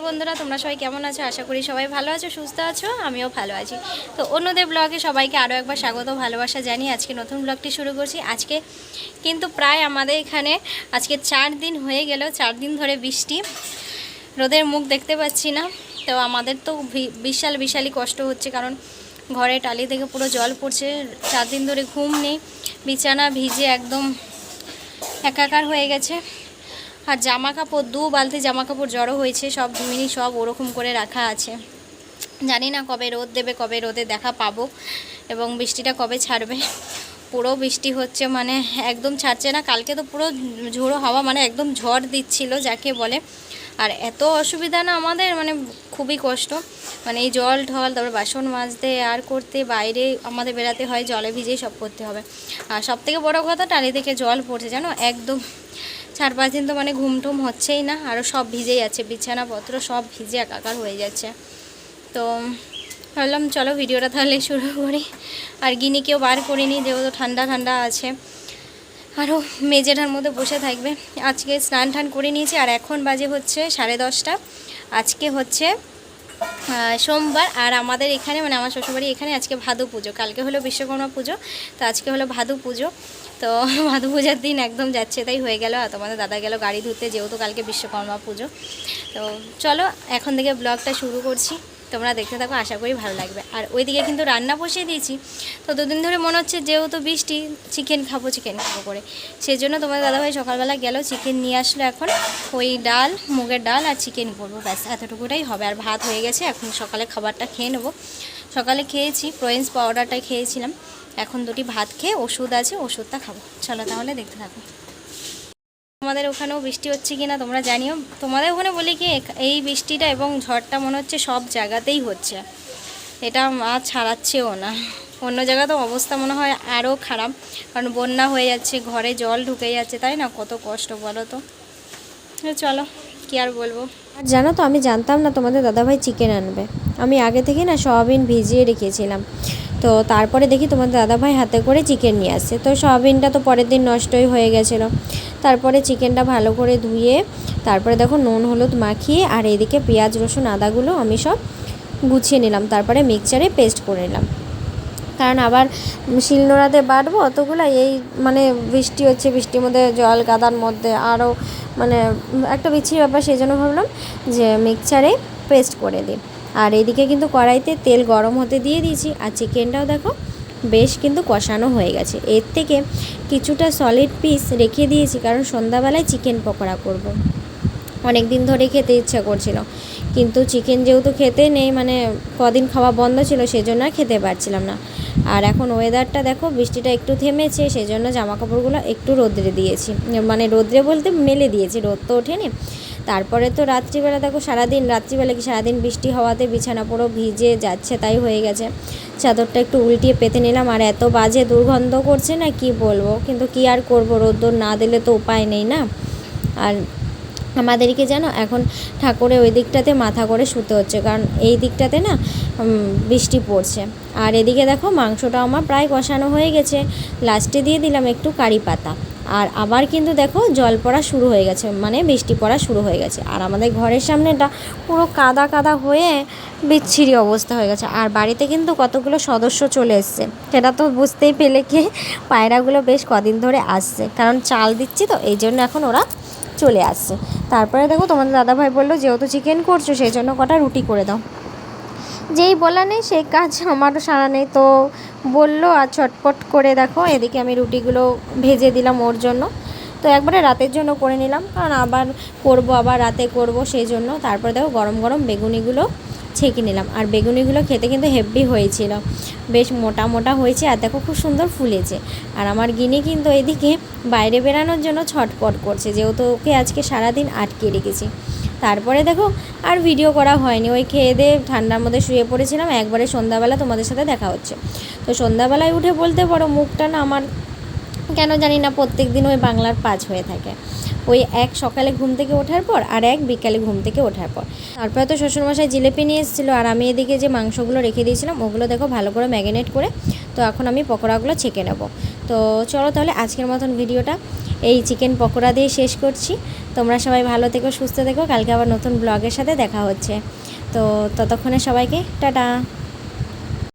বন্ধুরা তোমরা সবাই কেমন আছো? আশা করি সবাই ভালো আছো, সুস্থ আছো। আমিও ভালো আছি। তো অন্যদের ব্লগে সবাইকে আরও একবার স্বাগত, ভালোবাসা জানিয়ে আজকে নতুন ব্লগটি শুরু করছি। আজকে কিন্তু প্রায় আমাদের এখানে আজকে 4 দিন হয়ে গেল, 4 দিন ধরে বৃষ্টি, রোদের মুখ দেখতে পাচ্ছি না। তো আমাদের তো বিশালই কষ্ট হচ্ছে, কারণ ঘরে টালি থেকে পুরো জল পড়ছে। 4 দিন ধরে ঘুম নেই, বিছানা ভিজে একদম একাকার হয়ে গেছে। আর জামা কাপড় 2 বালতি জামা কাপড় জড়ো হয়েছে, সব ধুমিনি, সব ওরকম করে রাখা আছে। জানি না কবে রোদ দেবে, কবে রোদে দেখা পাবো এবং বৃষ্টিটা কবে ছাড়বে। পুরো বৃষ্টি হচ্ছে, মানে একদম ছাড়ছে না। কালকে তো পুরো ঝোড়ো হাওয়া, মানে একদম ঝড় দিচ্ছিল যাকে বলে। আর এত অসুবিধা না আমাদের, মানে খুবই কষ্ট। মানে এই জল ঢল, তারপর বাসন মাজতে আর করতে, বাইরে আমাদের বেড়াতে হয়, জলে ভিজেই সব করতে হবে। আর সবথেকে বড় কথা, টালি থেকে জল পড়ছে জানো, একদম 4-5 দিন তো মানে ঘুমটুম হচ্ছেই না। আরও সব ভিজে যাচ্ছে, বিছানাপত্র সব ভিজে একাকার হয়ে যাচ্ছে। তো ভাবলাম চলো ভিডিওটা তাহলে শুরু করি। আর গিনিকেও বার করিনি, যেহেতু ঠান্ডা ঠান্ডা আছে, আরও মেজেটার মধ্যে বসে থাকবে। আজকে স্নান টান করে নিয়েছি, আর এখন বাজে হচ্ছে 10:30। আজকে হচ্ছে সোমবার। আর আমাদের এখানে, মানে আমার শ্বশুরবাড়ি এখানে আজকে ভাদু পুজো। কালকে হলো বিশ্বকর্মা পুজো, তো আজকে হলো ভাদু পুজো। তো ভাদু পূজার দিন একদম যাচ্ছে তাই হয়ে গেল। আর তোমাদের দাদা গেল গাড়ি ধুতে, যেহেতু কালকে বিশ্বকর্মা পুজো। তো চলো এখন থেকে ব্লগটা শুরু করছি, তোমরা দেখতে থাকো, আশা করি ভালো লাগবে। আর ওইদিকে কিন্তু রান্না বসিয়ে দিয়েছি। তো 2 দিন ধরে মনে হচ্ছে যেহেতু বৃষ্টি, চিকেন খাবো করে, সেই জন্য তোমাদের দাদাভাই সকালবেলা গেল, চিকেন নিয়ে আসলো। এখন ওই ডাল, মুগের ডাল আর চিকেন করবো, ব্যাস এতটুকুটাই হবে। আর ভাত হয়ে গেছে, এখন সকালে খাবারটা খেয়ে নেবো। সকালে খেয়েছি প্রোয়েন্স পাউডারটা খেয়েছিলাম, এখন 2টি ভাত খেয়ে ওষুধ আছে, ওষুধটা খাবো। চলো তাহলে দেখতে থাকো। আমাদের ওখানেও বৃষ্টি হচ্ছে কি না তোমরা জানিও। তোমাদের ওখানে বলি কি, এই বৃষ্টিটা এবং ঝড়টা মনে হচ্ছে সব জায়গাতেই হচ্ছে, এটা আর ছাড়াচ্ছেও না। অন্য জায়গা তো অবস্থা মনে হয় আরও খারাপ, কারণ বন্যা হয়ে যাচ্ছে, ঘরে জল ঢুকে যাচ্ছে, তাই না? কত কষ্ট বলো তো। চলো কি আর বলবো। আর জানো তো, আমি জানতাম না তোমাদের দাদাভাই চিকেন আনবে। আমি আগে থেকে না সয়াবিন ভিজিয়ে রেখেছিলাম। তো তারপরে দেখি তোমাদের দাদাভাই হাতে করে চিকেন নিয়ে আসছে। তো সয়াবিনটা তো পরের দিন নষ্টই হয়ে গেছিলো। তারপরে চিকেনটা ভালো করে ধুয়ে, তারপরে দেখো নুন হলুদ মাখিয়ে, আর এদিকে পেঁয়াজ রসুন আদাগুলো আমি সব গুছিয়ে নিলাম। তারপরে মিক্সচারে পেস্ট করে নিলাম, কারণ আবার শিলনোড়াতে বাটবো অতগুলো। এই মানে বৃষ্টি হচ্ছে, বৃষ্টির মধ্যে জল কাদার মধ্যে আরও মানে একটা বিচ্ছিরি ব্যাপার। সেই জন্য ভাবলাম যে মিক্সচারে পেস্ট করে দিই। আর এদিকে কিন্তু কড়াইতে তেল গরম হতে দিয়ে দিয়েছি। আর চিকেনটাও দেখো বেশ কিন্তু কষানো হয়ে গেছে। এর থেকে কিছুটা সলিড পিস রেখে দিয়েছি, কারণ সন্ধ্যাবেলায় চিকেন পকোড়া করব। অনেক দিন ধরে খেতে ইচ্ছা করছিল, কিন্তু চিকেন যেহেতু খেতে নেই, মানে কদিন খাওয়া বন্ধ ছিল, সেজন্য আর খেতে পারছিলাম না। আর এখন ওয়েদারটা দেখো, বৃষ্টিটা একটু থেমেছে, সেজন্য জামাকাপড়গুলো একটু রোদ্রে দিয়েছি, মানে রোদ্রে বলতে মেলে দিয়েছি, রোদ তো ওঠেনি। তারপরে তো রাত্রিবেলা দেখো, রাত্রিবেলা কি সারাদিন বৃষ্টি হওয়াতে বিছানা পুরো ভিজে যাচ্ছে, তাই হয়ে গেছে। চাদরটা একটু উল্টিয়ে পেতে নিলাম, আর এত বাজে দুর্গন্ধ করছে না, কি বলবো। কিন্তু কি আর করব, রোদ্দুর না দিলে তো উপায় নেই না। আর আমাদেরকে যেন এখন ঠাকুরের ওই দিকটাতে মাথা করে শুতে হচ্ছে, কারণ এই দিকটাতে না বৃষ্টি পড়ছে। আর এদিকে দেখো মাংসটা আমার প্রায় কষানো হয়ে গেছে, লাস্টে দিয়ে দিলাম একটু কারি পাতা। আর আবার কিন্তু দেখো জল পড়া শুরু হয়ে গেছে, মানে বৃষ্টি পড়া শুরু হয়ে গেছে। আর আমাদের ঘরের সামনেটা পুরো কাদা কাদা হয়ে বিচ্ছিরি অবস্থা হয়ে গেছে। আর বাড়িতে কিন্তু কতগুলো সদস্য চলে এসছে, সেটা তো বুঝতেই পেলে কি, পায়রাগুলো বেশ কদিন ধরে আসছে, কারণ চাল দিচ্ছি তো, এই জন্য এখন ওরা চলে আসছে। তারপরে দেখো তোমাদের দাদাভাই বললো, যেহেতু চিকেন করছো সেই জন্য কটা রুটি করে দাও। যেই বলা নেই সেই কাজ আমারও সারা নেই, তো বললো। আর চটপট করে দেখো এদিকে আমি রুটিগুলো ভেজে দিলাম ওর জন্য। তো একবারে রাতের জন্য করে নিলাম, কারণ আবার রাতে করব, সেই জন্য। তারপরে দেখো গরম গরম বেগুনিগুলো ছেঁকে নিলাম। আর বেগুনিগুলো খেতে কিন্তু হেভি হয়েছিল, বেশ মোটা মোটা হয়েছে, আর দেখো খুব সুন্দর ফুলেছে। আর আমার গিনি কিন্তু এদিকে বাইরে বেরানোর জন্য ছটপট করছে, যেহেতু ওকে আজকে সারাদিন আটকে রেখেছি। তারপরে দেখো আর ভিডিও করা হয়নি, ওই খেয়ে দিয়ে ঠান্ডার মধ্যে শুয়ে পড়েছিলাম। একবারে সন্ধ্যাবেলা তোমাদের সাথে দেখা হচ্ছে। তো সন্ধ্যাবেলায় উঠে বলতে পারো মুখটা না আমার কেন জানি না প্রত্যেক দিন ওই বাংলার 5 হয়ে থাকে। ওই এক সকালে ঘুম থেকে ওঠার পর, আর এক বিকালে ঘুম থেকে ওঠার পর। তারপরে তো শ্বশুরমশাই জিলেপি নিয়ে এসেছিলো, আর আমি এদিকে যে মাংসগুলো রেখে দিয়েছিলাম ওগুলো দেখো ভালো করে ম্যারিনেট করে, তো এখন আমি পকোড়াগুলো ছেঁকে নেব। তো চলো তাহলে আজকের মতন ভিডিওটা এই চিকেন পকোড়া দিয়ে শেষ করছি। তোমরা সবাই ভালো থেকো, সুস্থ থেকো। কালকে আবার নতুন ব্লগের সাথে দেখা হচ্ছে। তো ততক্ষণে সবাইকে টাটা।